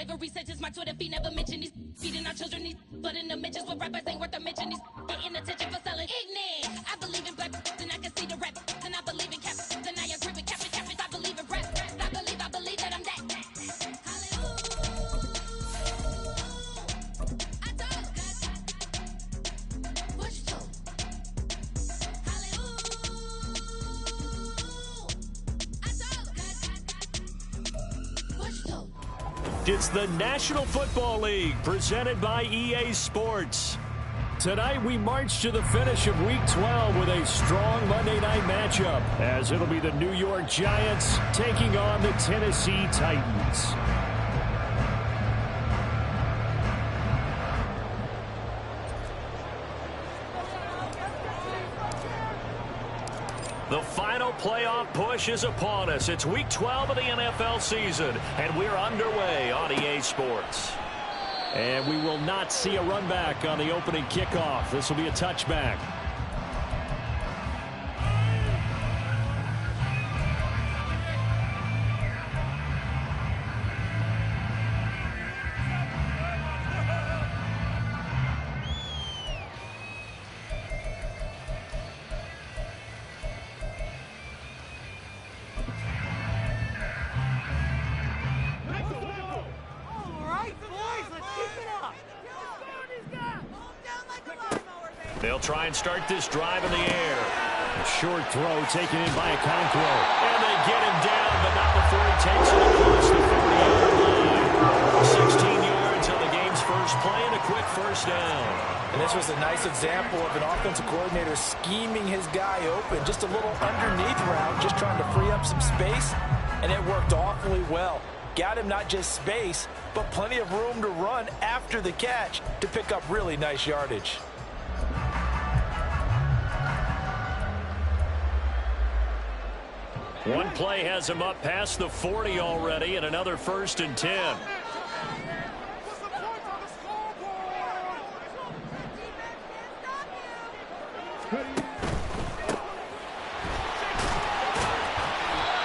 never researches my Twitter feed, never mention these feeding our children these, but in the mentions with rappers ain't worth a mention these getting attention for selling ignorant. I believe in black and I can see the rap and I believe in cap and I agree with cap I believe in rap. I believe that I'm that. It's the National Football League presented by EA Sports. Tonight we march to the finish of Week 12 with a strong Monday night matchup, as it'll be the New York Giants taking on the Tennessee Titans. The final playoff push is upon us. It's Week 12 of the NFL season, and we're underway on EA Sports. And we will not see a run back on the opening kickoff. This will be a touchback. They'll try and start this drive in the air. A short throw taken in by a Conqueror. And they get him down, but not before he takes it across the 40-yard line. 16 yards on the game's first play and a quick first down. And this was a nice example of an offensive coordinator scheming his guy open. Just a little underneath route, just trying to free up some space. And it worked awfully well. Got him not just space, but plenty of room to run after the catch to pick up really nice yardage. One play has him up past the 40 already, and another 1st and 10.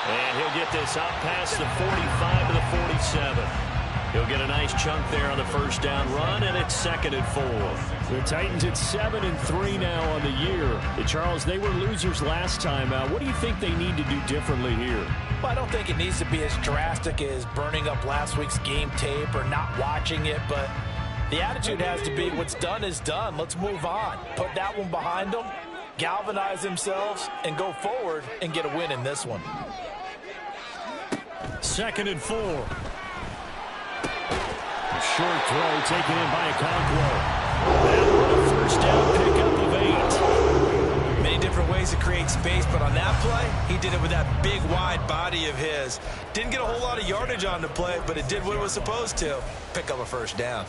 And he'll get this out past the 45 to the 47. He'll get a nice chunk there on the first down run, and it's 2nd and 4. The Titans at 7-3 now on the year. Charles, they were losers last time out. What do you think they need to do differently here? Well, I don't think it needs to be as drastic as burning up last week's game tape or not watching it, but the attitude has to be what's done is done. Let's move on. Put that one behind them, galvanize themselves, and go forward and get a win in this one. 2nd and 4. Short throw taken in by a Conqueror. A first down pickup of 8. Many different ways to create space, but on that play, he did it with that big, wide body of his. Didn't get a whole lot of yardage on the play, but it did what it was supposed to. Pick up a first down.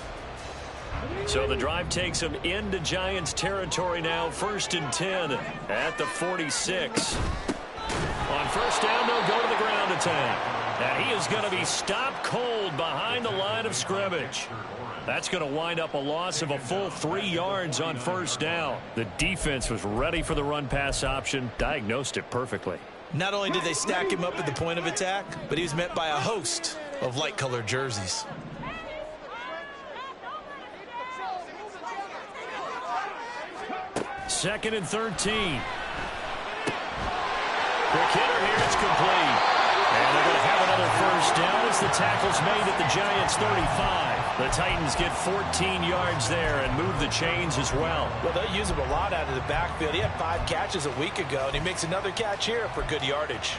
So the drive takes him into Giants territory now. 1st and 10 at the 46. On first down, they'll go to the ground attack. And he is going to be stopped cold behind the line of scrimmage. That's going to wind up a loss of a full 3 yards on first down. The defense was ready for the run-pass option, diagnosed it perfectly. Not only did they stack him up at the point of attack, but he was met by a host of light-colored jerseys. Second and 13. Quick hitter here, it's complete. And they're going to have another first down as the tackle's made at the Giants' 35. The Titans get 14 yards there and move the chains as well. Well, they'll use him a lot out of the backfield. He had 5 catches a week ago, and he makes another catch here for good yardage.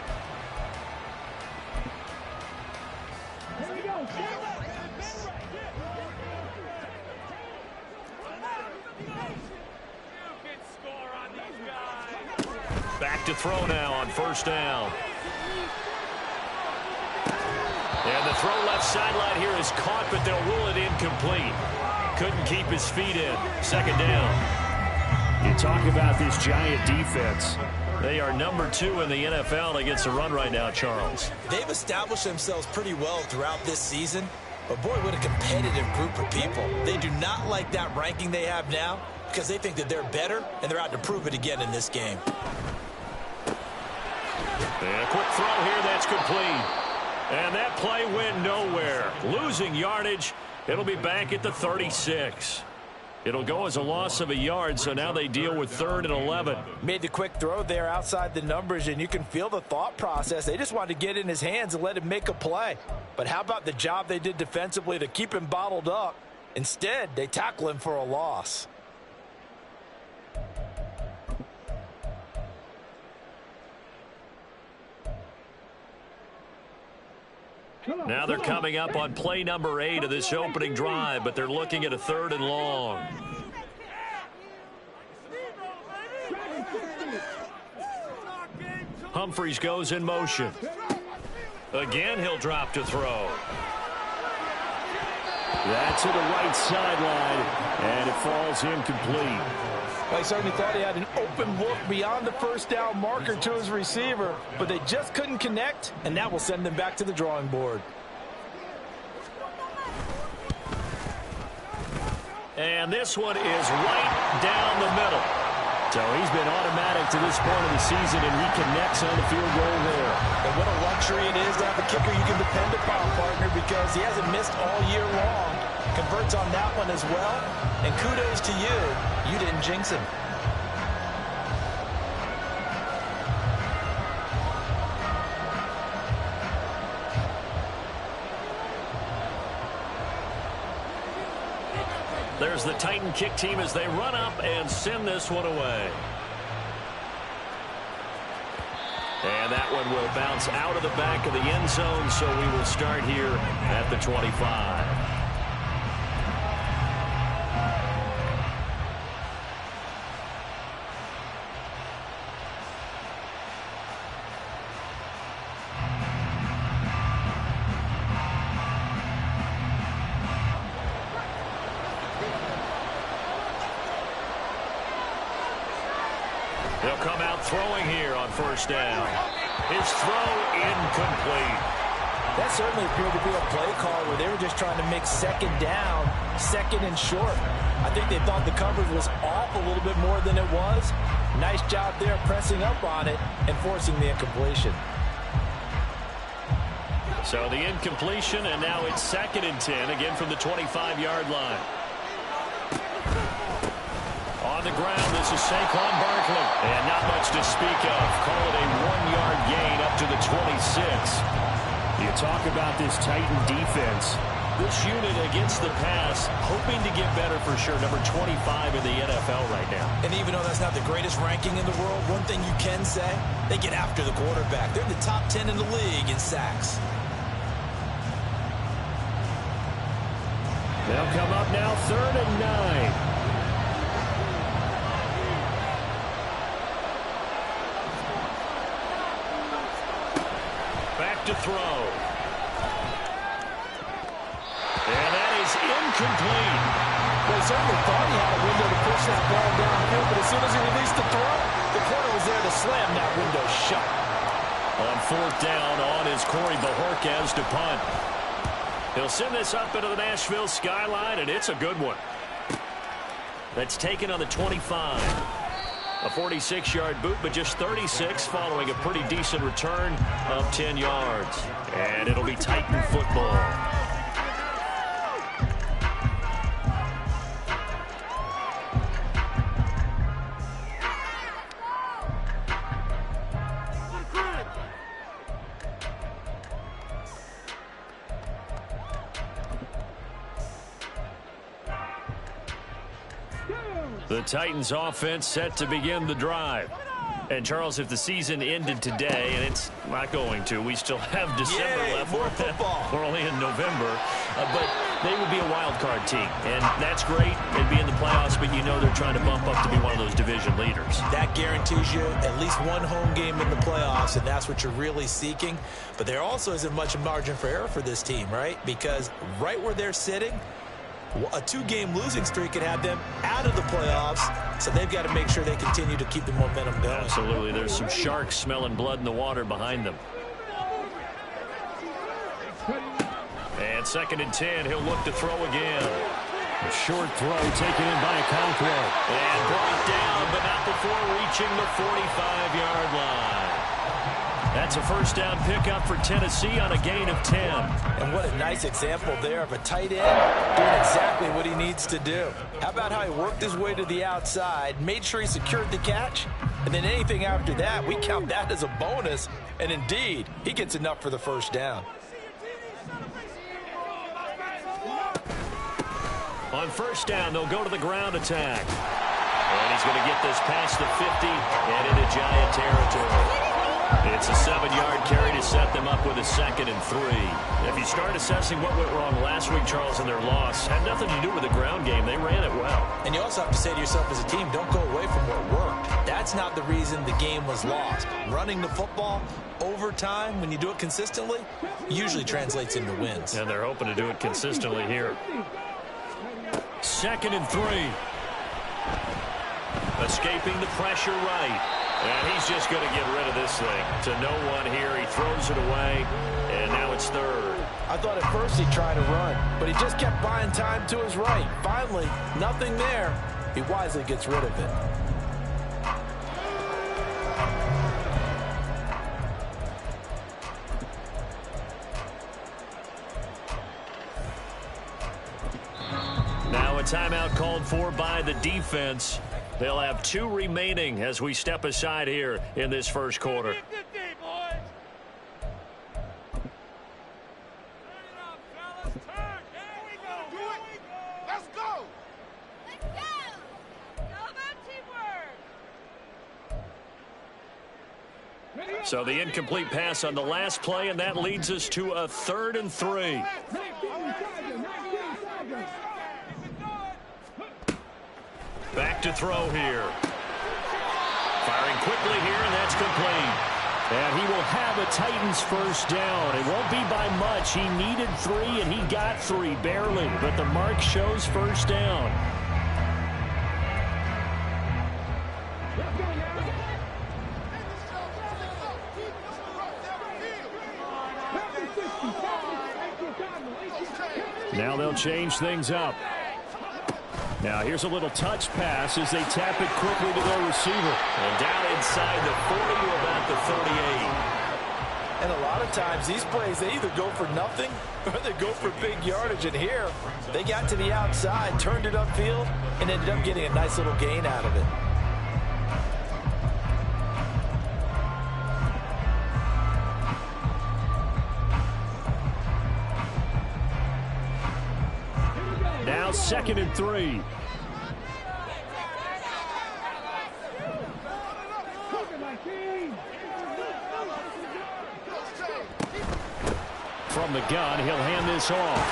Back to throw now on first down. And the throw left sideline here is caught, but they'll rule it incomplete. Couldn't keep his feet in. 2nd down. You talk about this Giant defense. They are number 2 in the NFL against the run right now, Charles. They've established themselves pretty well throughout this season. But, boy, what a competitive group of people. They do not like that ranking they have now because they think that they're better, and they're out to prove it again in this game. And a quick throw here, that's complete. And that play went nowhere. Losing yardage. It'll be back at the 36. It'll go as a loss of a yard, so now they deal with 3rd and 11. Made the quick throw there outside the numbers, and you can feel the thought process. They just wanted to get in his hands and let him make a play. But how about the job they did defensively to keep him bottled up? Instead, they tackle him for a loss. Now they're coming up on play number 8 of this opening drive, but they're looking at a 3rd and long. Humphries goes in motion. Again, he'll drop to throw. That's to the right sideline, and it falls incomplete. Well, he certainly thought he had an open look beyond the first down marker to his receiver, but they just couldn't connect, and that will send them back to the drawing board. And this one is right down the middle. So he's been automatic to this point of the season, and he connects on the field goal there. And what a luxury it is to have a kicker you can depend upon, partner, because he hasn't missed all year long. Converts on that one as well, and kudos to you. You didn't jinx him. There's the Titan kick team as they run up and send this one away. And that one will bounce out of the back of the end zone, so we will start here at the 25. They'll come out throwing here on first down. His throw incomplete. That certainly appeared to be a play call where they were just trying to make second down, second and short. I think they thought the coverage was off a little bit more than it was. Nice job there pressing up on it and forcing the incompletion. So the incompletion, and now it's 2nd and 10, again from the 25-yard line. On the ground, this is Saquon Barkley. And not much to speak of. Call it a 1-yard gain up to the 26. You talk about this Titan defense. This unit against the pass, hoping to get better for sure. Number 25 in the NFL right now. And even though that's not the greatest ranking in the world, one thing you can say, they get after the quarterback. They're in the top 10 in the league in sacks. They'll come up now 3rd and 9. To throw. And that is incomplete. Well, he certainly thought he had a window to push that ball downfield, but as soon as he released the throw, the corner was there to slam that window shut. On 4th down, on is Corey Bajorquez to punt. He'll send this up into the Nashville skyline, and it's a good one. That's taken on the 25. A 46-yard boot, but just 36 following a pretty decent return of 10 yards. And it'll be Titan football. The Titans offense set to begin the drive. And, Charles, if the season ended today, and it's not going to, we still have December left. More football. We're only in November. But they would be a wild card team. And that's great. They'd be in the playoffs, but you know they're trying to bump up to be one of those division leaders. That guarantees you at least one home game in the playoffs, and that's what you're really seeking. But there also isn't much margin for error for this team, right? Because right where they're sitting, a 2-game losing streak could have them out of the playoffs, so they've got to make sure they continue to keep the momentum going. Absolutely. There's some sharks smelling blood in the water behind them. And 2nd and 10, he'll look to throw again. A short throw taken in by Okonkwo. And brought down, but not before reaching the 45-yard line. That's a first down pickup for Tennessee on a gain of 10. And what a nice example there of a tight end doing exactly what he needs to do. How about how he worked his way to the outside, made sure he secured the catch, and then anything after that, we count that as a bonus. And indeed, he gets enough for the first down. On first down, they'll go to the ground attack. And he's going to get this past the 50 and into Giant territory. It's a 7-yard carry to set them up with a 2nd and 3. If you start assessing what went wrong last week, Charles, in their loss, had nothing to do with the ground game. They ran it well. And you also have to say to yourself as a team, don't go away from what worked. That's not the reason the game was lost. Running the football over time, when you do it consistently, usually translates into wins. And they're hoping to do it consistently here. 2nd and 3. Escaping the pressure right. And he's just going to get rid of this thing to no one here. He throws it away, and now it's 3rd. I thought at first he'd try to run, but he just kept buying time to his right. Finally, nothing there. He wisely gets rid of it. Now a timeout called for by the defense. They'll have 2 remaining as we step aside here in this first quarter. So the incomplete pass on the last play, and that leads us to a 3rd and 3. Back to throw here. Firing quickly here, and that's complete. And he will have a Titans first down. It won't be by much. He needed 3, and he got 3, barely. But the mark shows first down. Now they'll change things up. Now here's a little touch pass as they tap it quickly to their receiver. And down inside the 40 to about the 38. And a lot of times these plays, they either go for nothing or they go for big yardage. And here, they got to the outside, turned it upfield, and ended up getting a nice little gain out of it. Now 2nd and 3. From the gun, he'll hand this off.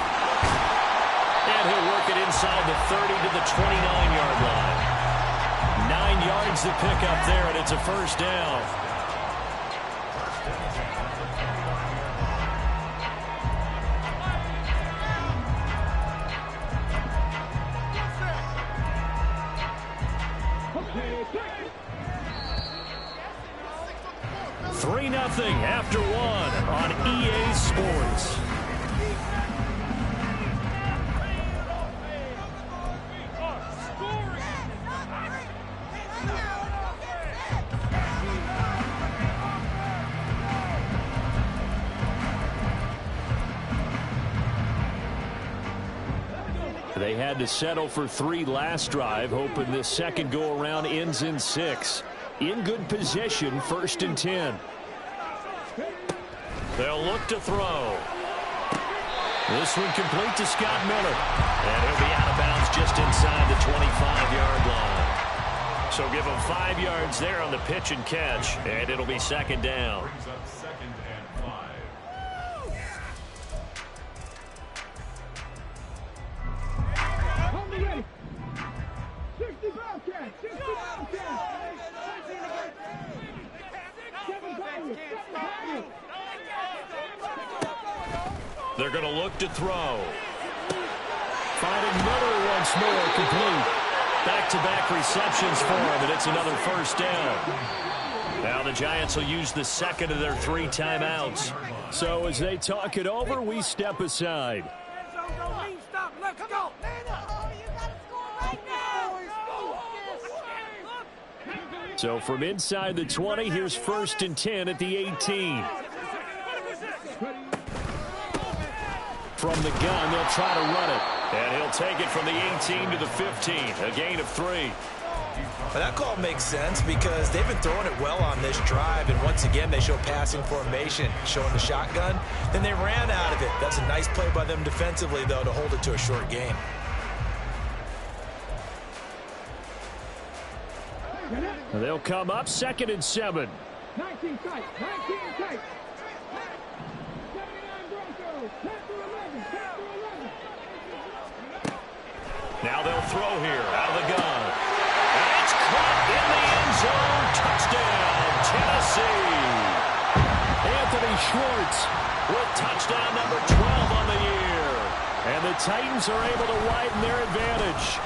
And he'll work it inside the 30 to the 29-yard line. 9 yards to pick up there, and it's a first down. Nothing after 1 on EA Sports. They had to settle for 3 last drive, hoping this second go-around ends in 6. In good position, 1st and 10. They'll look to throw. This one complete to Scott Miller. And he'll be out of bounds just inside the 25-yard line. So give him 5 yards there on the pitch and catch, and it'll be 2nd down. Brings up 2nd and 5. They're going to look to throw. Finding Miller once more, complete. Back-to-back receptions for him, and it's another first down. Now the Giants will use the 2nd of their 3 timeouts. So as they talk it over, we step aside. Let's go. So from inside the 20, here's 1st and 10 at the 18. From the gun, they'll try to run it. And he'll take it from the 18 to the 15, a gain of 3. Well, that call makes sense because they've been throwing it well on this drive, and once again they show passing formation, showing the shotgun. Then they ran out of it. That's a nice play by them defensively, though, to hold it to a short gain. They'll come up 2nd and 7. 19 tight, 19 tight. 79 Broncos, 10 to 11, 10 to 11. Now they'll throw here out of the gun. And it's caught in the end zone. Touchdown, Tennessee. Anthony Schwartz with touchdown number 12 on the year. And the Titans are able to widen their advantage.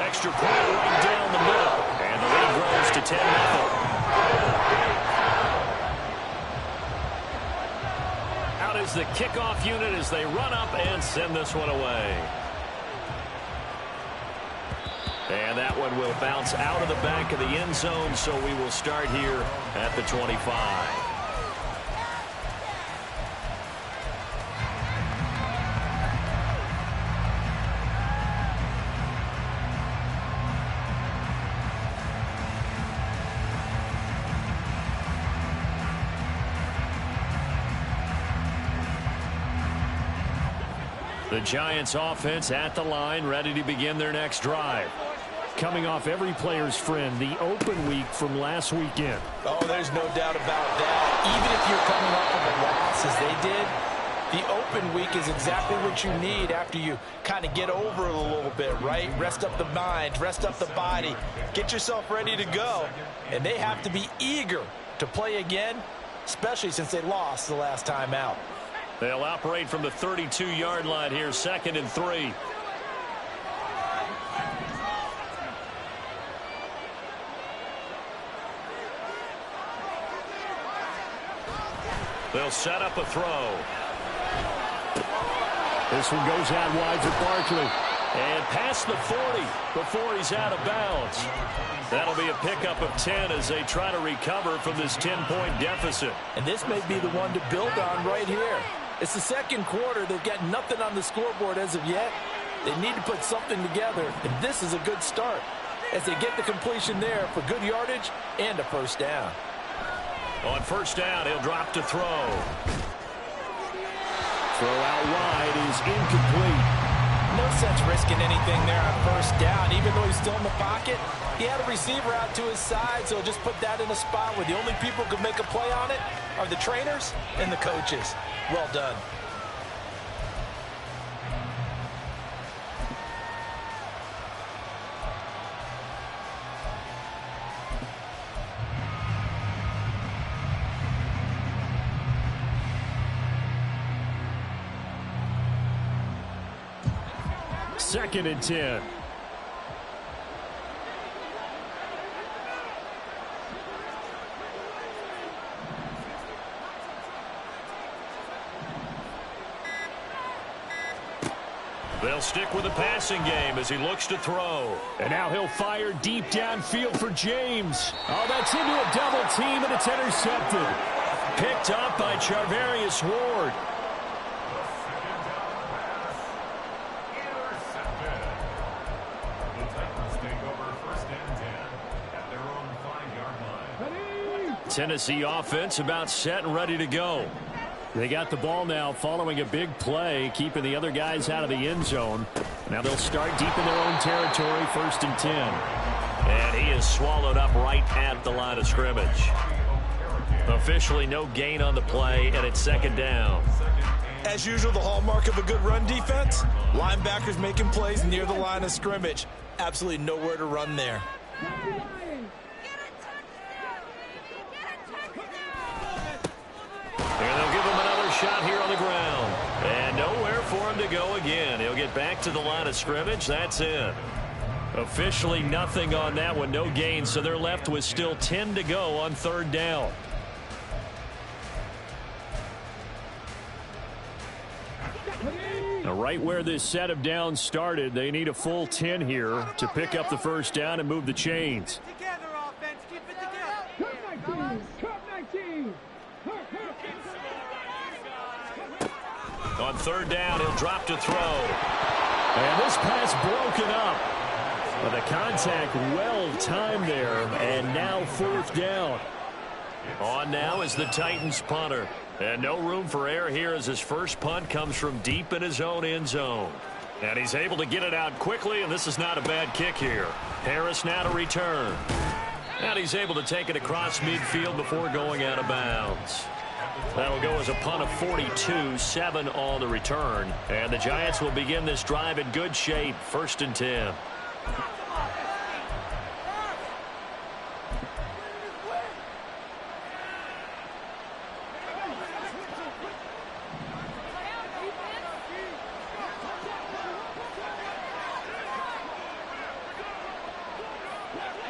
Extra point right down the middle. And the lead grows to 10-0. Out is the kickoff unit as they run up and send this one away. And that one will bounce out of the back of the end zone, so we will start here at the 25. The Giants offense at the line, ready to begin their next drive. Coming off every player's friend, the open week from last weekend. Oh, there's no doubt about that. Even if you're coming off of a loss as they did, the open week is exactly what you need after you kind of get over it a little bit, right? Rest up the mind, rest up the body, get yourself ready to go. And they have to be eager to play again, especially since they lost the last time out. They'll operate from the 32-yard line here, 2nd and 3. They'll set up a throw. This one goes out wide for Barkley. And past the 40 before he's out of bounds. That'll be a pickup of 10 as they try to recover from this 10-point deficit. And this may be the one to build on right here. It's the second quarter. They've got nothing on the scoreboard as of yet. They need to put something together, and this is a good start as they get the completion there for good yardage and a first down. On first down, he'll drop to throw. Throw out wide is incomplete. No sense risking anything there on first down. Even though he's still in the pocket, he had a receiver out to his side, so just put that in a spot where the only people who can make a play on it are the trainers and the coaches. Well done. Second and 10. They'll stick with the passing game as he looks to throw. And now he'll fire deep downfield for James. Oh, that's into a double team, and it's intercepted. Picked up by Charvarius Ward. Tennessee offense about set and ready to go. They got the ball now following a big play, keeping the other guys out of the end zone. Now they'll start deep in their own territory, 1st and 10. And he is swallowed up right at the line of scrimmage. Officially no gain on the play, and it's 2nd down. As usual, the hallmark of a good run defense, linebackers making plays near the line of scrimmage. Absolutely nowhere to run there. And they'll give him another shot here on the ground. And nowhere for him to go again. He'll get back to the line of scrimmage. That's it. Officially nothing on that one. No gain. So they're left with still 10 to go on 3rd down. Now right where this set of downs started, they need a full 10 here to pick up the first down and move the chains. Together, offense. third down. He'll drop to throw. And this pass broken up. But the contact well-timed there, and now fourth down. On now is the Titans punter. And no room for error here as his first punt comes from deep in his own end zone. And he's able to get it out quickly, and this is not a bad kick here. Harris now to return. And he's able to take it across midfield before going out of bounds. That'll go as a punt of 42, 7 on the return. And the Giants will begin this drive in good shape, 1st and 10.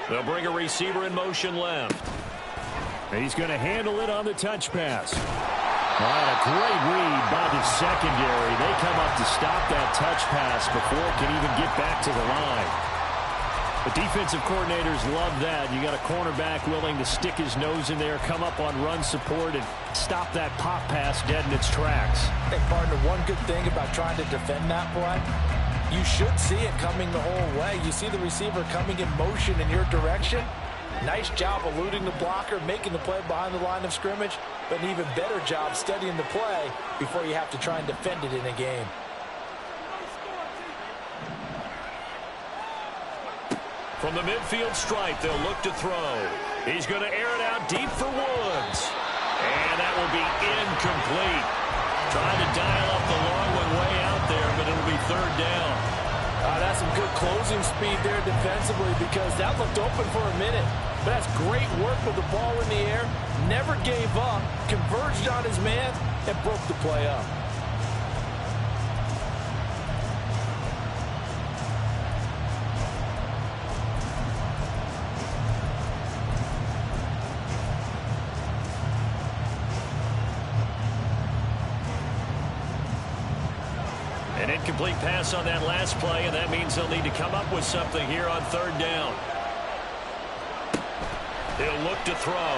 They'll bring a receiver in motion left. He's going to handle it on the touch pass. All right, a great read by the secondary. They come up to stop that touch pass before it can even get back to the line. The defensive coordinators love that. You got a cornerback willing to stick his nose in there, come up on run support, and stop that pop pass dead in its tracks. Hey, partner, one good thing about trying to defend that play, you should see it coming the whole way. You see the receiver coming in motion in your direction. Nice job eluding the blocker, making the play behind the line of scrimmage, but an even better job studying the play before you have to try and defend it in a game. From the midfield stripe, they'll look to throw. He's going to air it out deep for Woods. And that will be incomplete. Trying to dial up the long one way out there, but it'll be third down. That's some good closing speed there defensively because that looked open for a minute. But that's great work with the ball in the air. Never gave up, converged on his man, and broke the play up. An incomplete pass on that last play, and that means they'll need to come up with something here on third down. He'll look to throw.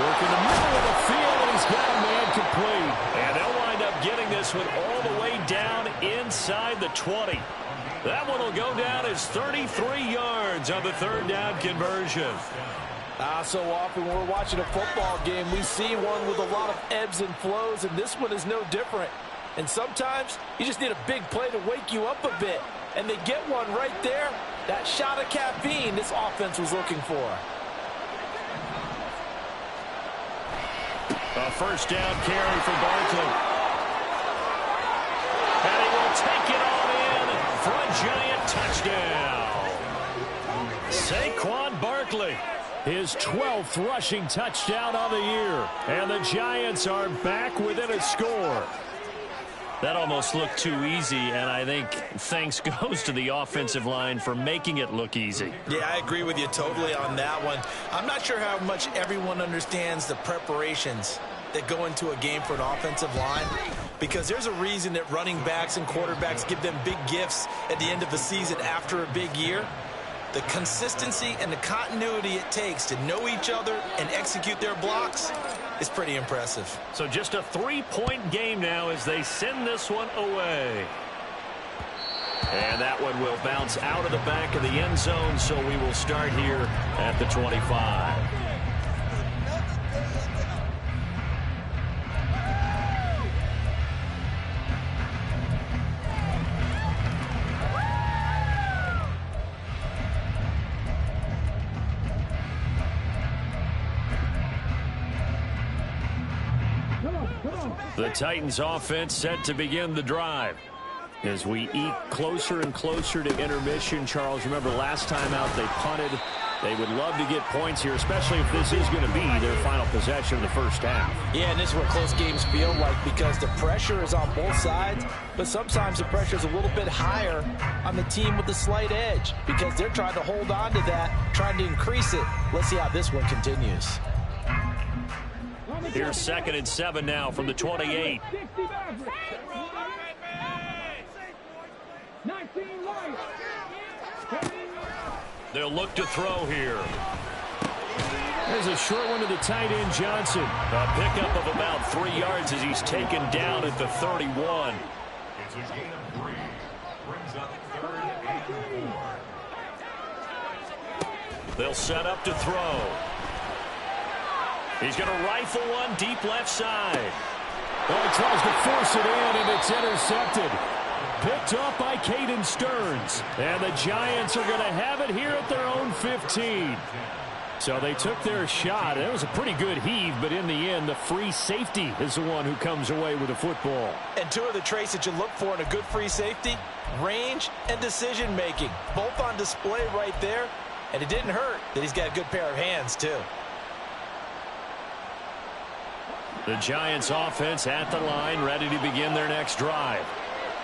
Work in the middle of the field, and he's got a man complete. And they'll wind up getting this one all the way down inside the 20. That one will go down as 33 yards on the third down conversion. So often when we're watching a football game, we see one with a lot of ebbs and flows, and this one is no different. And sometimes you just need a big play to wake you up a bit. And they get one right there. That shot of caffeine this offense was looking for. A first down carry for Barkley. And he will take it all in for a Giant touchdown. Saquon Barkley. His 12th rushing touchdown on the year. And the Giants are back within a score. That almost looked too easy, and I think thanks goes to the offensive line for making it look easy. Yeah, I agree with you totally on that one. I'm not sure how much everyone understands the preparations that go into a game for an offensive line, because there's a reason that running backs and quarterbacks give them big gifts at the end of the season after a big year. The consistency and the continuity it takes to know each other and execute their blocks is pretty impressive. So just a 3-point game now as they send this one away. And that one will bounce out of the back of the end zone, so we will start here at the 25. The Titans offense set to begin the drive. As we eke closer and closer to intermission, Charles, remember last time out they punted. They would love to get points here, especially if this is going to be their final possession of the first half. Yeah, and this is what close games feel like because the pressure is on both sides, but sometimes the pressure is a little bit higher on the team with the slight edge because they're trying to hold on to that, trying to increase it. Let's see how this one continues. Here's 2nd and 7 now from the 28. They'll look to throw here. There's a short one to the tight end, Johnson. A pickup of about 3 yards as he's taken down at the 31. It's a gain of 3. Brings up 3rd and 4. They'll set up to throw. He's going to rifle one deep left side. Oh, he tries to force it in, and it's intercepted. Picked off by Caden Stearns. And the Giants are going to have it here at their own 15. So they took their shot. It was a pretty good heave, but in the end, the free safety is the one who comes away with the football. And two of the traits that you look for in a good free safety, range and decision-making. Both on display right there. And it didn't hurt that he's got a good pair of hands, too. The Giants offense at the line, ready to begin their next drive.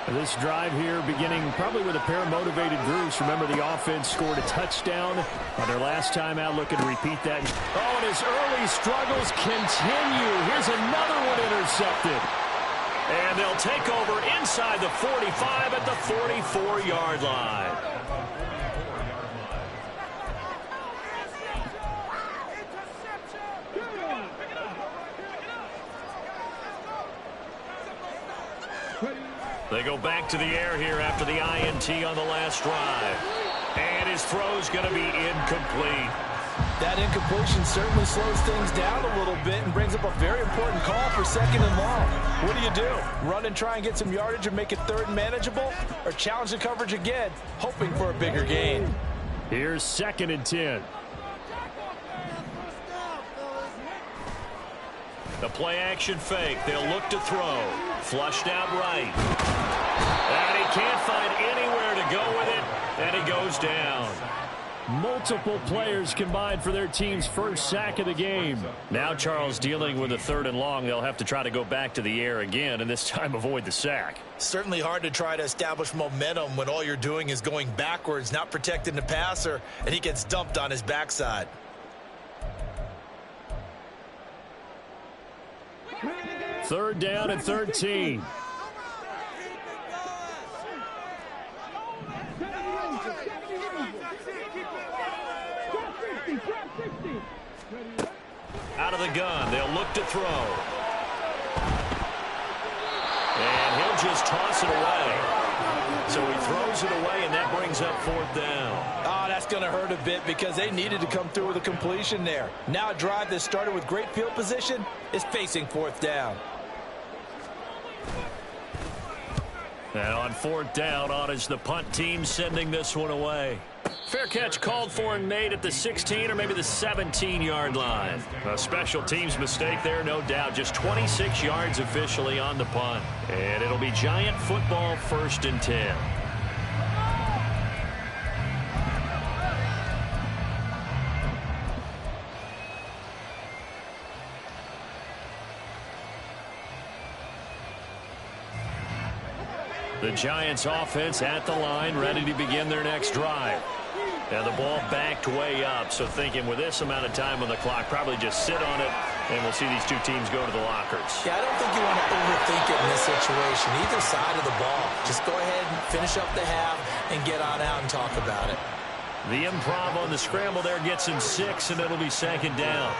This drive here beginning probably with a pair of motivated groups. Remember, the offense scored a touchdown on their last time out. Looking to repeat that. Oh, and his early struggles continue. Here's another one intercepted. And they'll take over inside the 45 at the 44-yard line. They go back to the air here after the INT on the last drive. And his throw's going to be incomplete. That incompletion certainly slows things down a little bit and brings up a very important call for 2nd and long. What do? Run and try and get some yardage and make it 3rd and manageable? Or challenge the coverage again, hoping for a bigger gain? Here's 2nd and 10. The play-action fake. They'll look to throw. Flushed out right. And he can't find anywhere to go with it, and he goes down. Multiple players combined for their team's first sack of the game. Now Charles dealing with a 3rd and long. They'll have to try to go back to the air again, and this time avoid the sack. Certainly hard to try to establish momentum when all you're doing is going backwards, not protecting the passer, and he gets dumped on his backside. Third down and 13. Out of the gun, they'll look to throw. And he'll just toss it away. So he throws it away, and that brings up 4th down. Oh, that's going to hurt a bit because they needed to come through with a completion there. Now a drive that started with great field position is facing 4th down. And on 4th down, on is the punt team sending this one away. Fair catch called for and made at the 16 or maybe the 17-yard line. A special teams mistake there, no doubt. Just 26 yards officially on the punt. And it'll be Giant football 1st and 10. The Giants offense at the line, ready to begin their next drive. And the ball backed way up, so thinking with this amount of time on the clock, probably just sit on it, and we'll see these two teams go to the lockers. Yeah, I don't think you want to overthink it in this situation, either side of the ball. Just go ahead and finish up the half and get on out and talk about it. The improv on the scramble there gets him 6, and it'll be 2nd down.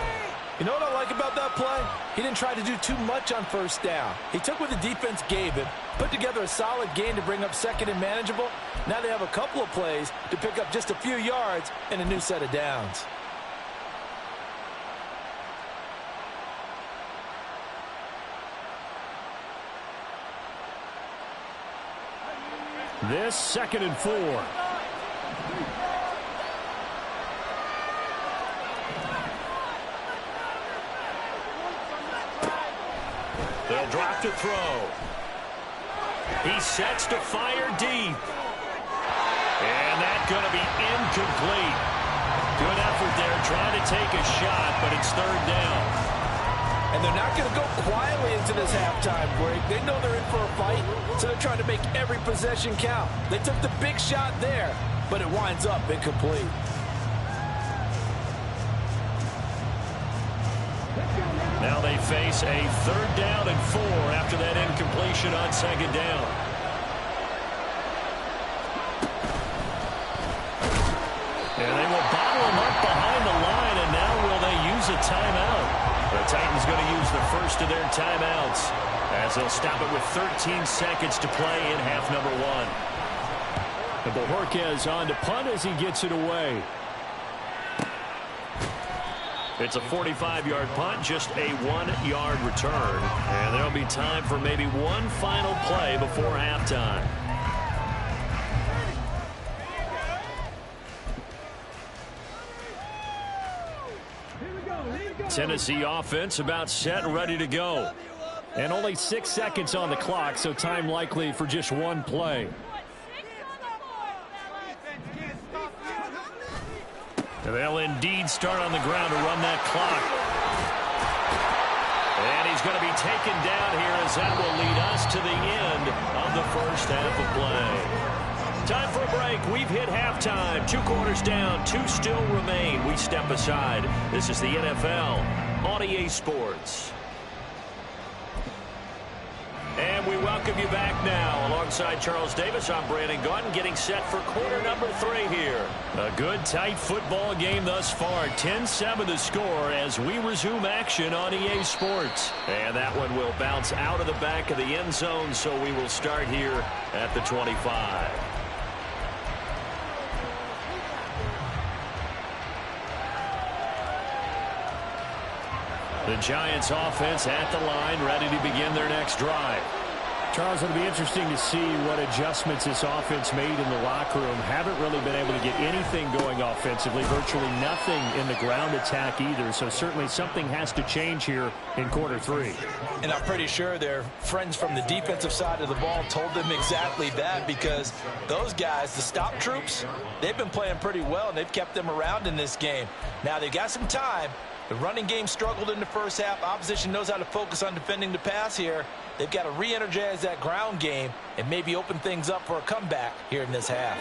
You know what I like about that play? He didn't try to do too much on 1st down. He took what the defense gave him, put together a solid gain to bring up 2nd and manageable. Now they have a couple of plays to pick up just a few yards and a new set of downs. This 2nd and 4. They'll drop to throw. He sets to fire deep. And that's going to be incomplete. Good effort there trying to take a shot, but it's 3rd down. And they're not going to go quietly into this halftime break. They know they're in for a fight, so they're trying to make every possession count. They took the big shot there, but it winds up incomplete. Now they face a 3rd down and 4 after that incompletion on 2nd down. And they will bottle him up behind the line, and now will they use Titans going to use the first of their timeouts as they'll stop it with 13 seconds to play in half number 1. And Bojorquez on to punt as he gets it away. It's a 45-yard punt, just a 1-yard return. And there'll be time for maybe one final play before halftime. Tennessee offense about set and ready to go. And only 6 seconds on the clock, so time likely for just one play. They'll indeed start on the ground to run that clock. And he's going to be taken down here as that will lead us to the end of the first half of play. Time for a break. We've hit halftime. 2 quarters down, 2 still remain. We step aside. This is the NFL on EA Sports. And we welcome you back now. Alongside Charles Davis, I'm Brandon Gaudin, getting set for quarter number 3 here. A good, tight football game thus far. 10-7 the score as we resume action on EA Sports. And that one will bounce out of the back of the end zone, so we will start here at the 25. The Giants offense at the line, ready to begin their next drive. Charles, it'll be interesting to see what adjustments this offense made in the locker room. Haven't really been able to get anything going offensively, virtually nothing in the ground attack either. So certainly something has to change here in quarter 3. And I'm pretty sure their friends from the defensive side of the ball told them exactly that, because those guys, the stop troops, they've been playing pretty well, and they've kept them around in this game. Now they've got some time. The running game struggled in the first half. Opposition knows how to focus on defending the pass here. They've got to re-energize that ground game and maybe open things up for a comeback here in this half.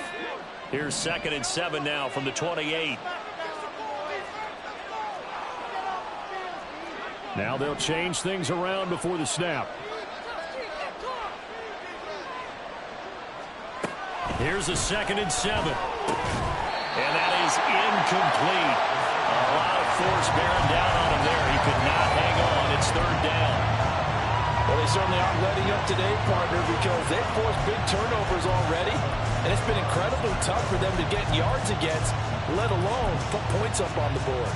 Here's 2nd and 7 now from the 28. Now they'll change things around before the snap. Here's a 2nd and 7. And that is incomplete. A lot of force bearing down on him there. He could not hang on. It's 3rd down. Well, they certainly aren't letting up today, partner, because they've forced big turnovers already, and it's been incredibly tough for them to get yards against, let alone put points up on the board.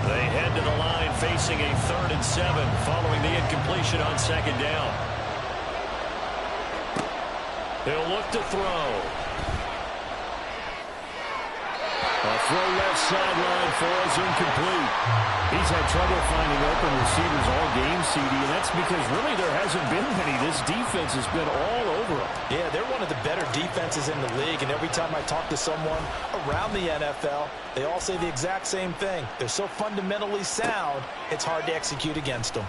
They head to the line facing a 3rd and 7 following the incompletion on 2nd down. They'll look to throw. A throw left sideline falls incomplete. He's had trouble finding open receivers all game, CD, and that's because really there hasn't been many. This defense has been all over them. Yeah, they're one of the better defenses in the league, and every time I talk to someone around the NFL, they all say the exact same thing. They're so fundamentally sound, it's hard to execute against them.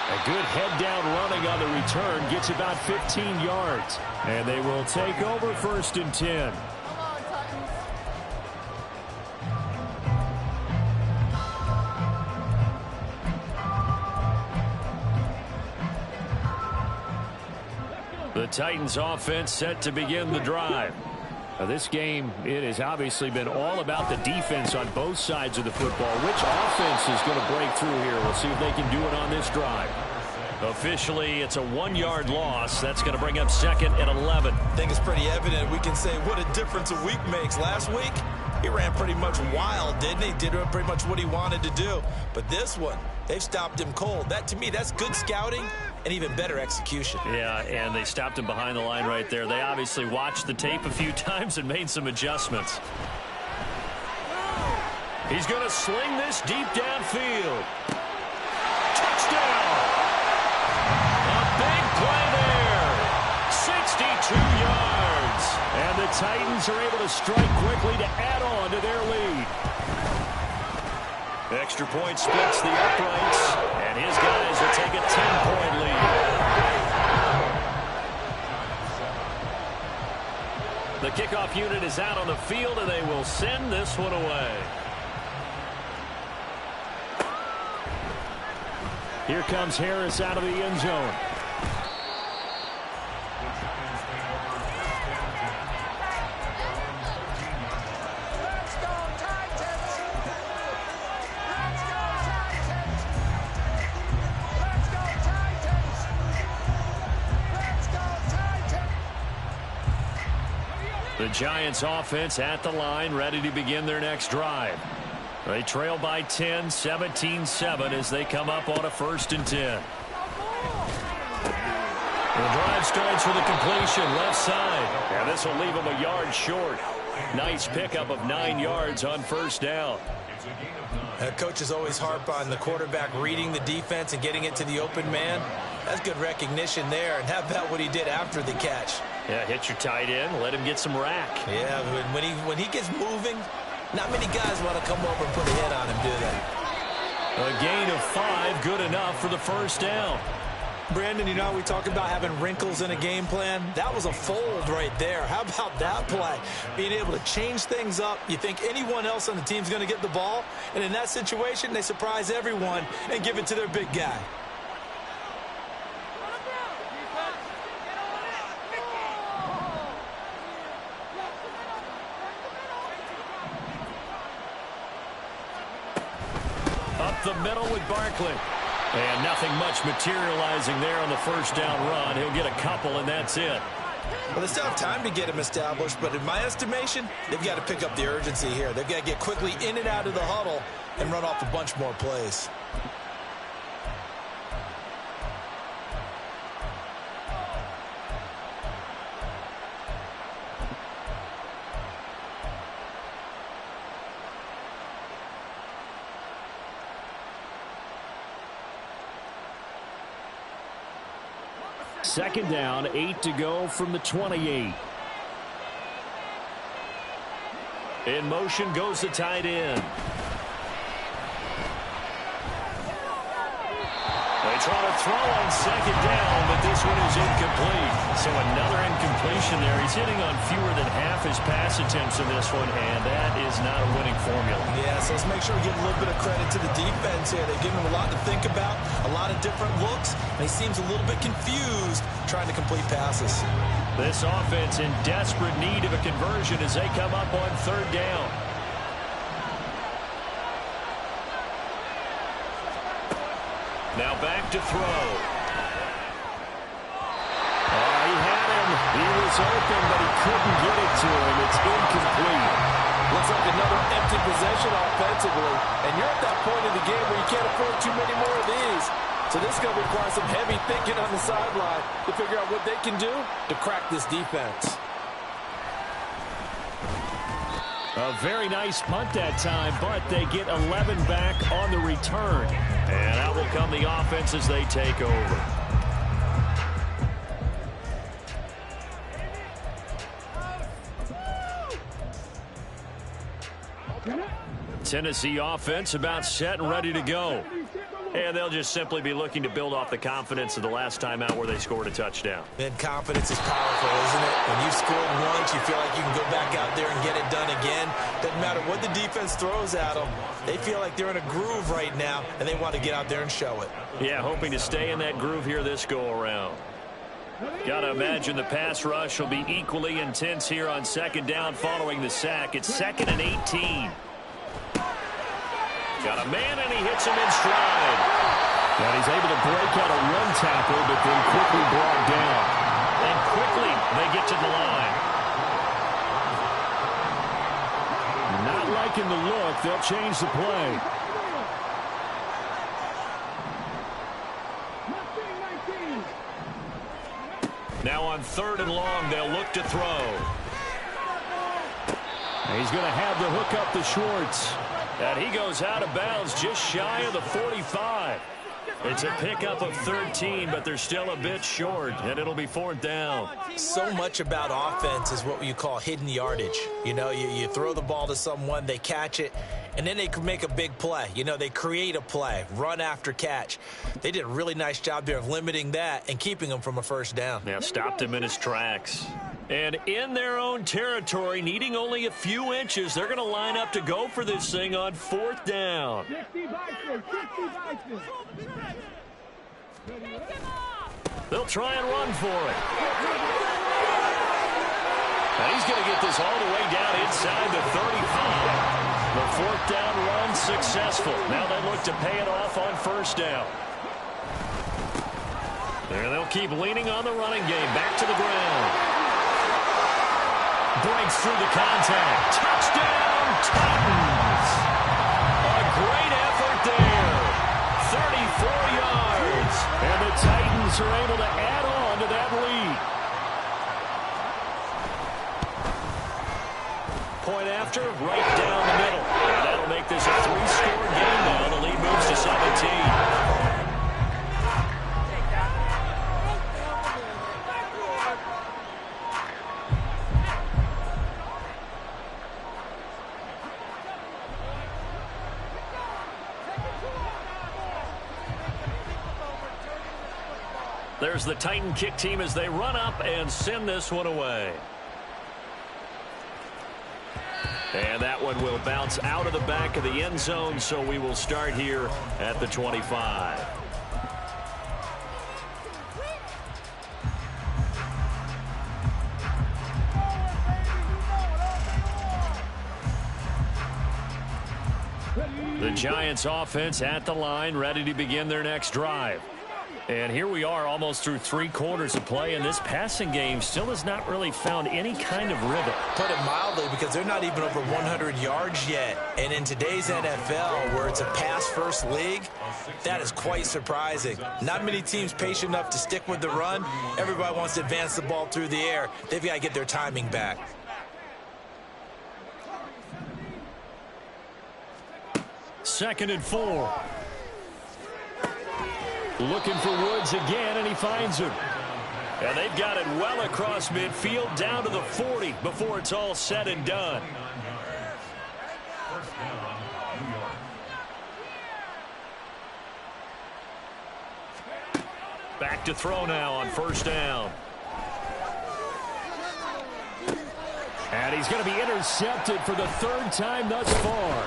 A good head-down running on the return gets about 15 yards. And they will take over 1st and 10. The Titans offense set to begin the drive. Now this game, it has obviously been all about the defense on both sides of the football. Which offense is going to break through here? We'll see if they can do it on this drive. Officially, it's a 1-yard loss. That's going to bring up 2nd and 11. I think it's pretty evident. We can say what a difference a week makes. Last week, he ran pretty much wild, didn't he? Did pretty much what he wanted to do. But this one, they've stopped him cold. That, to me, that's good scouting and even better execution. Yeah, and they stopped him behind the line right there. They obviously watched the tape a few times and made some adjustments. He's going to sling this deep downfield. Touchdown! A big play there. 62 yards. And the Titans are able to strike quickly to add on to their lead. Extra point splits the uprights, and his guys will take a 10-point lead. The kickoff unit is out on the field, and they will send this one away. Here comes Harris out of the end zone. The Giants offense at the line, ready to begin their next drive. They trail by 10, 17-7 as they come up on a 1st and 10. The drive starts with a completion left side. And this will leave them a yard short. Nice pickup of 9 yards on 1st down. Coaches always harp on the quarterback reading the defense and getting it to the open man. That's good recognition there. And how about what he did after the catch? Yeah, hit your tight end, let him get some rack. Yeah, when he gets moving, not many guys want to come over and put a hit on him, do they? A gain of 5, good enough for the 1st down. Brandon, you know, we talk about having wrinkles in a game plan. That was a fold right there. How about that play? Being able to change things up. You think anyone else on the team's going to get the ball, and in that situation, they surprise everyone and give it to their big guy. Up the middle with Barkley. And nothing much materializing there on the 1st down run. He'll get a couple, and that's it. Well, they still have time to get him established, but in my estimation, they've got to pick up the urgency here. They've got to get quickly in and out of the huddle and run off a bunch more plays. Second down, 8 to go from the 28. In motion goes the tight end. They try to throw on 2nd down, but this one is incomplete. So another incompletion there. He's hitting on fewer than half his pass attempts in this one, and that is not a winning formula. Yeah, so let's make sure we give a little bit of credit to the defense here. They've given him a lot to think about, a lot of different looks, and he seems a little bit confused trying to complete passes. This offense in desperate need of a conversion as they come up on 3rd down. Now back to throw. He had him. He was open, but he couldn't get it to him. It's incomplete. Looks like another empty possession offensively. And you're at that point in the game where you can't afford too many more of these. So this is going to require some heavy thinking on the sideline to figure out what they can do to crack this defense. A very nice punt that time, but they get 11 back on the return. And out will come the offense as they take over. Tennessee offense about set and ready to go. And they'll just simply be looking to build off the confidence of the last time out where they scored a touchdown. And confidence is powerful, isn't it? When you've scored once, you feel like you can go back out there and get it done again. Doesn't matter what the defense throws at them. They feel like they're in a groove right now, and they want to get out there and show it. Yeah, hoping to stay in that groove here this go-around. Got to imagine the pass rush will be equally intense here on 2nd down following the sack. It's 2nd and 18. Got a man, and he hits him in stride. And he's able to break out a run tackle, but then quickly brought down. And quickly they get to the line. Not liking the look. They'll change the play. Now on 3rd and long, they'll look to throw. He's going to have the hook up to Schwartz. And he goes out of bounds just shy of the 45. It's a pickup of 13, but they're still a bit short, and it'll be 4th down. So much about offense is what you call hidden yardage. You know, you throw the ball to someone, they catch it, and then they can make a big play. You know, they create a play, run after catch. They did a really nice job there of limiting that and keeping him from a 1st down. Yeah, stopped him in his tracks. And in their own territory, needing only a few inches, they're going to line up to go for this thing on 4th down. 60 Vikings, 60 Vikings. They'll try and run for it. And he's going to get this all the way down inside the 35. The 4th down run successful. Now they look to pay it off on 1st down. There they'll keep leaning on the running game. Back to the ground. breaks through the contact. Touchdown, Titans. A great effort there. 34 yards. And the Titans are able to add on to that lead. Point after, right down the middle. And that'll make this a 3-score game now. The lead moves to 17. There's the Titan kick team as they run up and send this one away. And that one will bounce out of the back of the end zone, so we will start here at the 25. The Giants offense at the line, ready to begin their next drive. And here we are almost through 3 quarters of play, and this passing game still has not really found any kind of rhythm. Put it mildly, because they're not even over 100 yards yet. And in today's NFL, where it's a pass-first league, that is quite surprising. Not many teams patient enough to stick with the run. Everybody wants to advance the ball through the air. They've got to get their timing back. Second and 4. Looking for Woods again, and he finds him. And they've got it well across midfield, down to the 40 before it's all said and done. Back to throw now on first down. And he's going to be intercepted for the 3rd time thus far.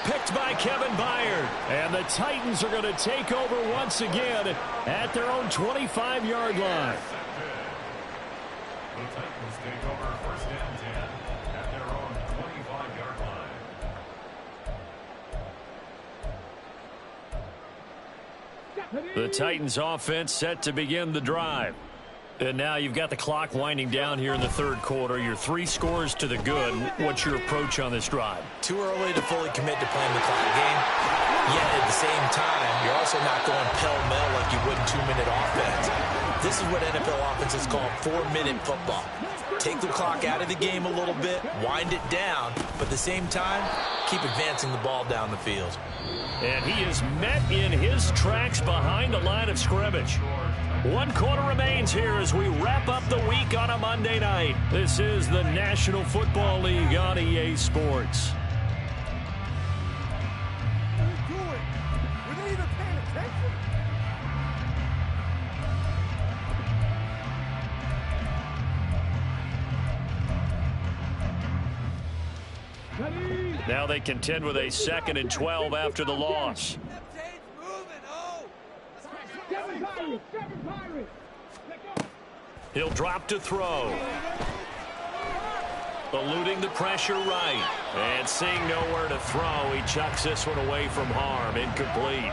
Picked by Kevin Byard. And the Titans are going to take over once again at their own 25-yard line. The Titans take over first and 10 at their own 25-yard line. The Titans offense set to begin the drive. And now you've got the clock winding down here in the 3rd quarter. You're 3 scores to the good. What's your approach on this drive? Too early to fully commit to playing the clock game. Yet at the same time, you're also not going pell-mell like you would in 2-minute offense. This is what NFL offenses call 4-minute football. Take the clock out of the game a little bit, wind it down, but at the same time, keep advancing the ball down the field. And he is met in his tracks behind the line of scrimmage. 1 quarter remains here as we wrap up the week on a Monday night. This is the National Football League on EA Sports. Now they contend with a 2nd and 12 after the loss. He'll drop to throw. Eluding the pressure right. And seeing nowhere to throw, he chucks this one away from harm. Incomplete.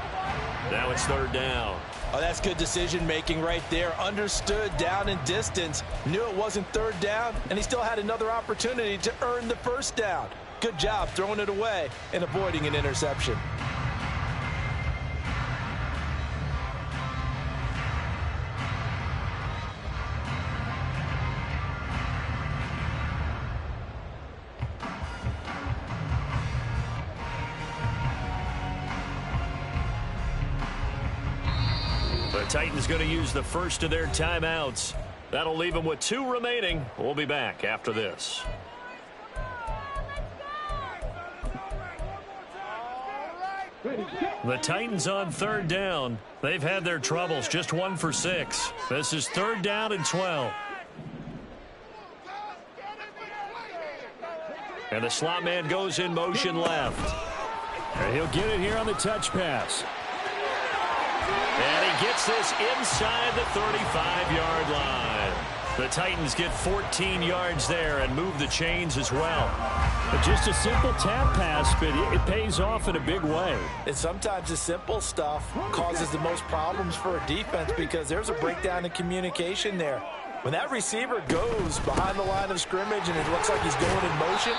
Now it's 3rd down. Oh, that's good decision-making right there. Understood down and distance. Knew it wasn't 3rd down, and he still had another opportunity to earn the 1st down. Good job throwing it away and avoiding an interception. The Titans going to use the first of their timeouts. That'll leave them with 2 remaining. We'll be back after this. The Titans on 3rd down. They've had their troubles, just 1 for 6. This is 3rd down and 12. And the slot man goes in motion left. And he'll get it here on the touch pass. And he gets this inside the 35-yard line. The Titans get 14 yards there and move the chains as well. But just a simple tap pass, but it pays off in a big way. And sometimes the simple stuff causes the most problems for a defense because there's a breakdown in communication there. When that receiver goes behind the line of scrimmage and it looks like he's going in motion,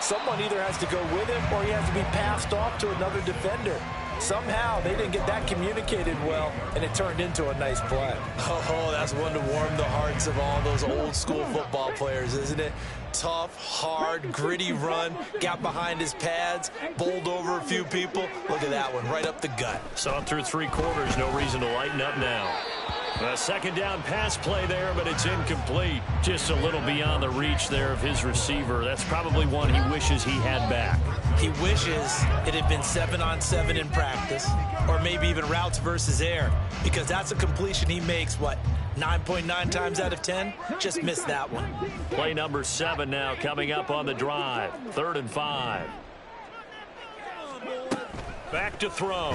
someone either has to go with him or he has to be passed off to another defender. Somehow they didn't get that communicated well, and it turned into a nice play. Oh, that's one to warm the hearts of all those old school football players, isn't it? Tough, hard, gritty run, got behind his pads, bowled over a few people. Look at that one, right up the gut. Saw through 3 quarters, no reason to lighten up now. A second down pass play there, but it's incomplete. Just a little beyond the reach there of his receiver. That's probably one he wishes he had back. He wishes it had been 7-on-7 in practice, or maybe even routes versus air, because that's a completion he makes, 9.9 times out of 10? Just missed that one. Play number 7 now coming up on the drive. 3rd and 5. Back to throw.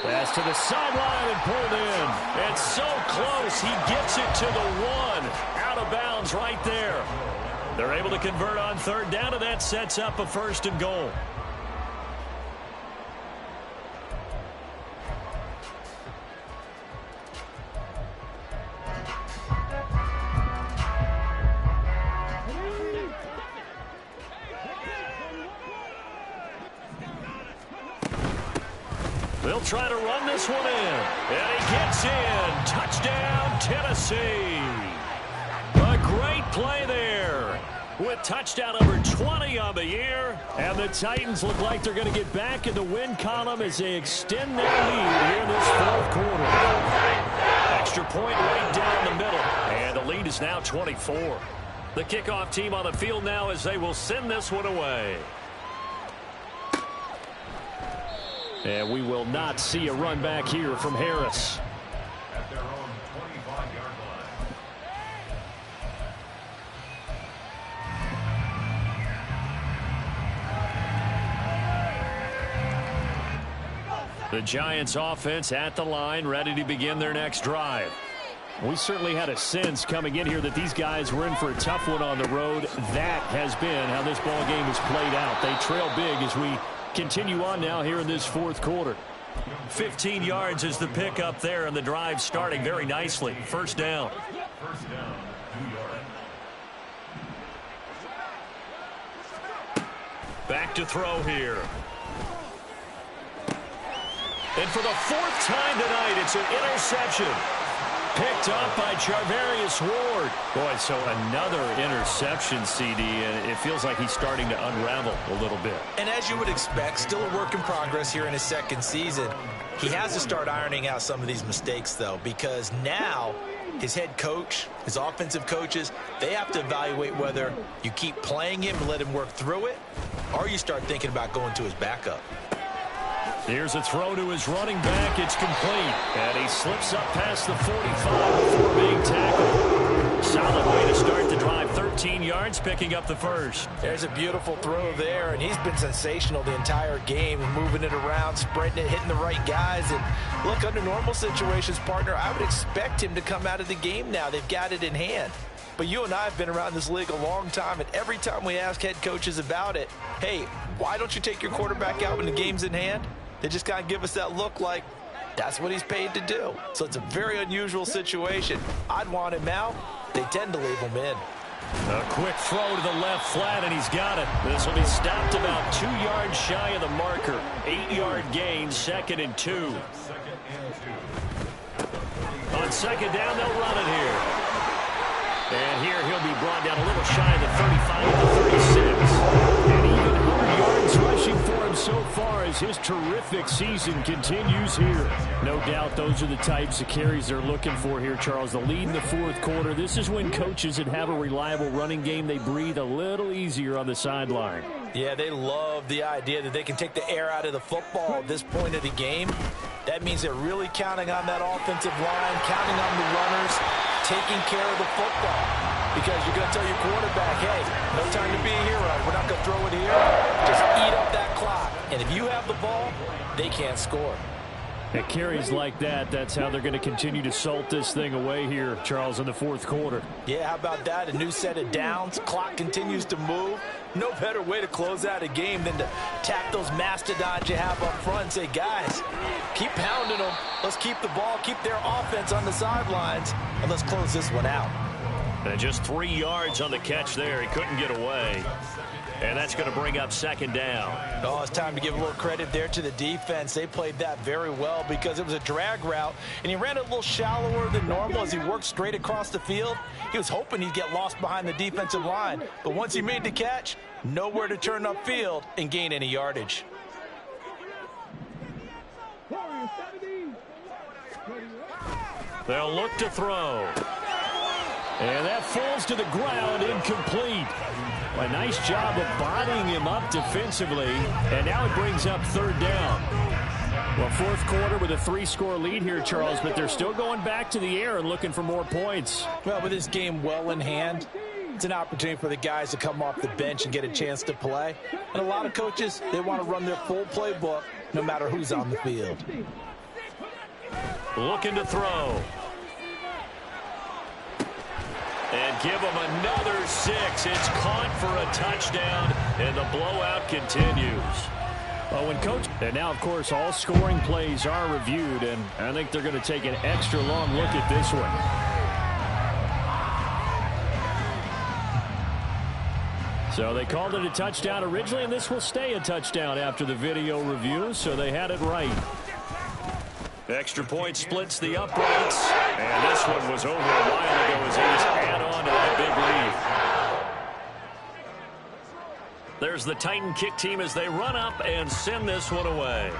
Pass to the sideline and pulled in. It's so close. He gets it to the 1. Out of bounds right there. They're able to convert on 3rd down, and that sets up a 1st and goal. They'll try to run this one in. And he gets in. Touchdown, Tennessee. A great play there. With touchdown number 20 on the year. And the Titans look like they're going to get back in the win column as they extend their lead here in this 4th quarter. Extra point right down the middle. And the lead is now 24. The kickoff team on the field now as they will send this one away. And we will not see a run back here from Harris. At their own 25-yard line. The Giants offense at the line, ready to begin their next drive. We certainly had a sense coming in here that these guys were in for a tough one on the road. That has been how this ball game has played out. They trail big as we continue on now here in this 4th quarter. 15 yards is the pickup there, and the drive starting very nicely. 1st down. 2 yards. Back to throw here. And for the 4th time tonight, it's an interception. Picked up by Charvarius Ward. Boy, so another interception, CD, and it feels like he's starting to unravel a little bit. And as you would expect, still a work in progress here in his 2nd season. He has to start ironing out some of these mistakes, though, because now his head coach, his offensive coaches, they have to evaluate whether you keep playing him and let him work through it, or you start thinking about going to his backup. Here's a throw to his running back. It's complete. And he slips up past the 45 before being tackled. Solid way to start the drive. 13 yards, picking up the 1st. There's a beautiful throw there, and he's been sensational the entire game, moving it around, spreading it, hitting the right guys. And look, under normal situations, partner, I would expect him to come out of the game now. They've got it in hand. But you and I have been around this league a long time, and every time we ask head coaches about it, hey, why don't you take your quarterback out when the game's in hand? They just kind of give us that look like that's what he's paid to do. So it's a very unusual situation. I'd want him out. They tend to leave him in. A quick throw to the left flat, and he's got it. This will be stopped about 2 yards shy of the marker. 8-yard gain, 2nd and 2. On 2nd down, they'll run it here. And here he'll be brought down a little shy of the 35 to the 36. And even more yards rushing for him so far as his terrific season continues here. No doubt those are the types of carries they're looking for here, Charles. The lead in the 4th quarter. This is when coaches that have a reliable running game, they breathe a little easier on the sideline. Yeah, they love the idea that they can take the air out of the football at this point of the game. That means they're really counting on that offensive line, counting on the runners, taking care of the football. Because you're going to tell your quarterback, hey, no time to be a hero. We're not going to throw it here. Just eat up that clock. And if you have the ball, they can't score. At carries like that, that's how they're going to continue to salt this thing away here, Charles, in the fourth quarter. Yeah, how about that? A new set of downs. Clock continues to move. No better way to close out a game than to tap those mastodons you have up front and say, guys, keep pounding them. Let's keep the ball, keep their offense on the sidelines, and let's close this one out. And just 3 yards on the catch there. He couldn't get away. And that's going to bring up second down. Oh, it's time to give a little credit there to the defense. They played that very well because it was a drag route, and he ran it a little shallower than normal as he worked straight across the field. He was hoping he'd get lost behind the defensive line, but once he made the catch, nowhere to turn upfield and gain any yardage. They'll look to throw. And that falls to the ground, incomplete. A nice job of bodying him up defensively, and now it brings up third down. Well, fourth quarter with a 3-score lead here, Charles, but they're still going back to the air and looking for more points. Well, with this game well in hand, it's an opportunity for the guys to come off the bench and get a chance to play. And a lot of coaches, they want to run their full playbook no matter who's on the field. Looking to throw. And give him another 6. It's caught for a touchdown, and the blowout continues. Oh, and now, of course, all scoring plays are reviewed, and I think they're going to take an extra long look at this one. So they called it a touchdown originally, and this will stay a touchdown after the video review, so they had it right. Extra point splits the uprights, and this one was over a while ago as he just add on to that big lead. There's the Titan kick team as they run up and send this one away.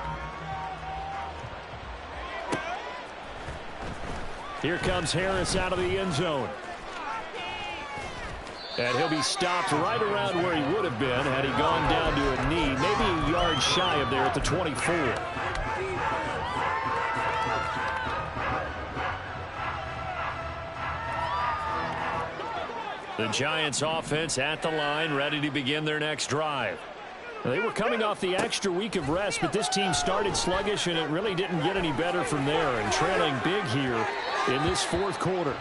Here comes Harris out of the end zone. And he'll be stopped right around where he would have been had he gone down to a knee, maybe a yard shy of there at the 24. The Giants offense at the line, ready to begin their next drive. They were coming off the extra week of rest, but this team started sluggish, and it really didn't get any better from there, and trailing big here in this fourth quarter.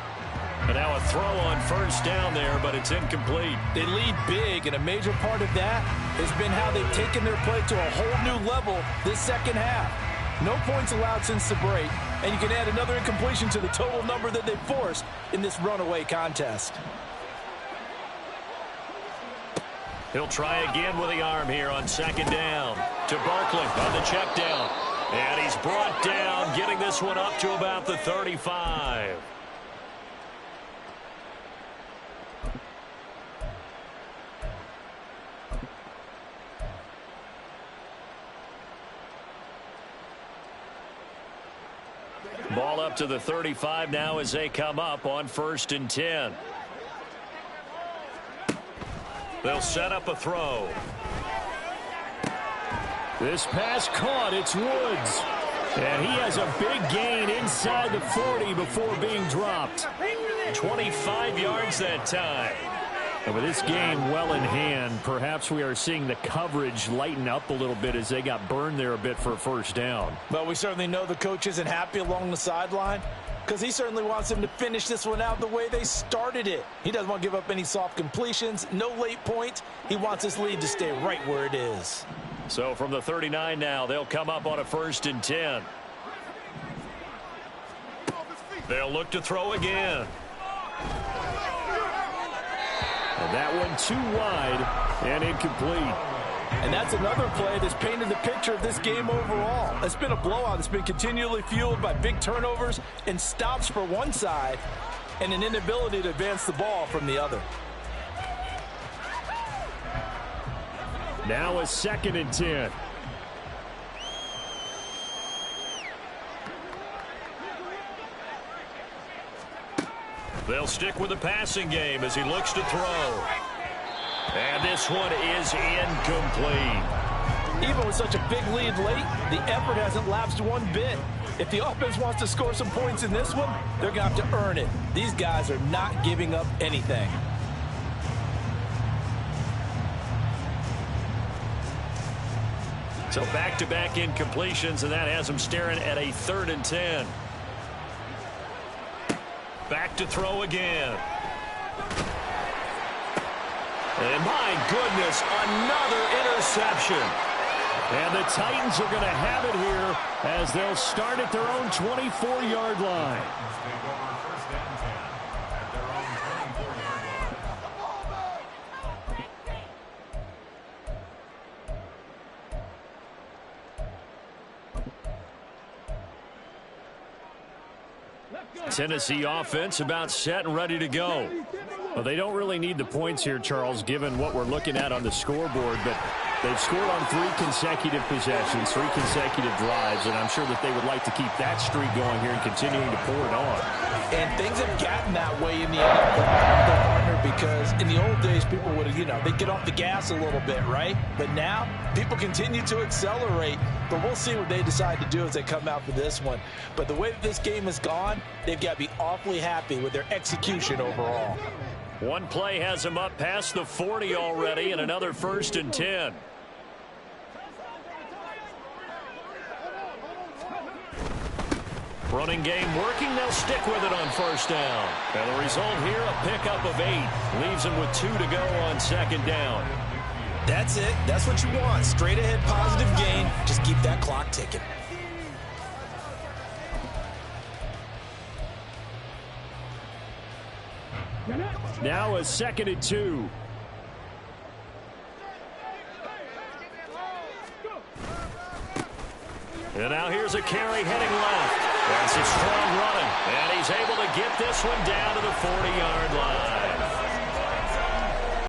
And now a throw on first down there, but it's incomplete. They lead big, and a major part of that has been how they've taken their play to a whole new level this second half. No points allowed since the break, and you can add another incompletion to the total number that they forced in this runaway contest. He'll try again with the arm here on second down. To Barkley on the check down. And he's brought down, getting this one up to about the 35. Ball up to the 35 now as they come up on 1st and 10. They'll set up a throw. This pass caught. It's Woods. And he has a big gain inside the 40 before being dropped. 25 yards that time. And with this game well in hand, perhaps we are seeing the coverage lighten up a little bit as they got burned there a bit for a first down. Well, we certainly know the coach isn't happy along the sideline, because he certainly wants them to finish this one out the way they started it. He doesn't want to give up any soft completions, no late points. He wants his lead to stay right where it is. So from the 39 now, they'll come up on a 1st and 10. They'll look to throw again. And that one too wide and incomplete. And that's another play that's painted the picture of this game overall. It's been a blowout. It's been continually fueled by big turnovers and stops for one side and an inability to advance the ball from the other. Now a 2nd and 10. They'll stick with the passing game as he looks to throw. And this one is incomplete. Even with such a big lead late, the effort hasn't lapsed one bit. If the offense wants to score some points in this one, they're going to have to earn it. These guys are not giving up anything. So back-to-back incompletions, and that has him staring at a 3rd and 10. Back to throw again. And my goodness, another interception. And the Titans are going to have it here as they'll start at their own 24-yard line. Tennessee offense about set and ready to go. Well, they don't really need the points here, Charles, given what we're looking at on the scoreboard, but they've scored on 3 consecutive possessions, 3 consecutive drives, and I'm sure that they would like to keep that streak going here and continuing to pour it on. And things have gotten that way in the NFL, partner, because in the old days, people would have, they'd get off the gas a little bit, right? But now, people continue to accelerate, but we'll see what they decide to do as they come out for this one. But the way that this game has gone, they've got to be awfully happy with their execution overall. One play has him up past the 40 already, and another 1st and 10. Running game working. They'll stick with it on 1st down. And the result here, a pickup of 8. Leaves them with 2 to go on 2nd down. That's it. That's what you want. Straight ahead positive gain. Just keep that clock ticking. Now a 2nd and 2. And now here's a carry heading left. That's a strong running. And he's able to get this one down to the 40-yard line.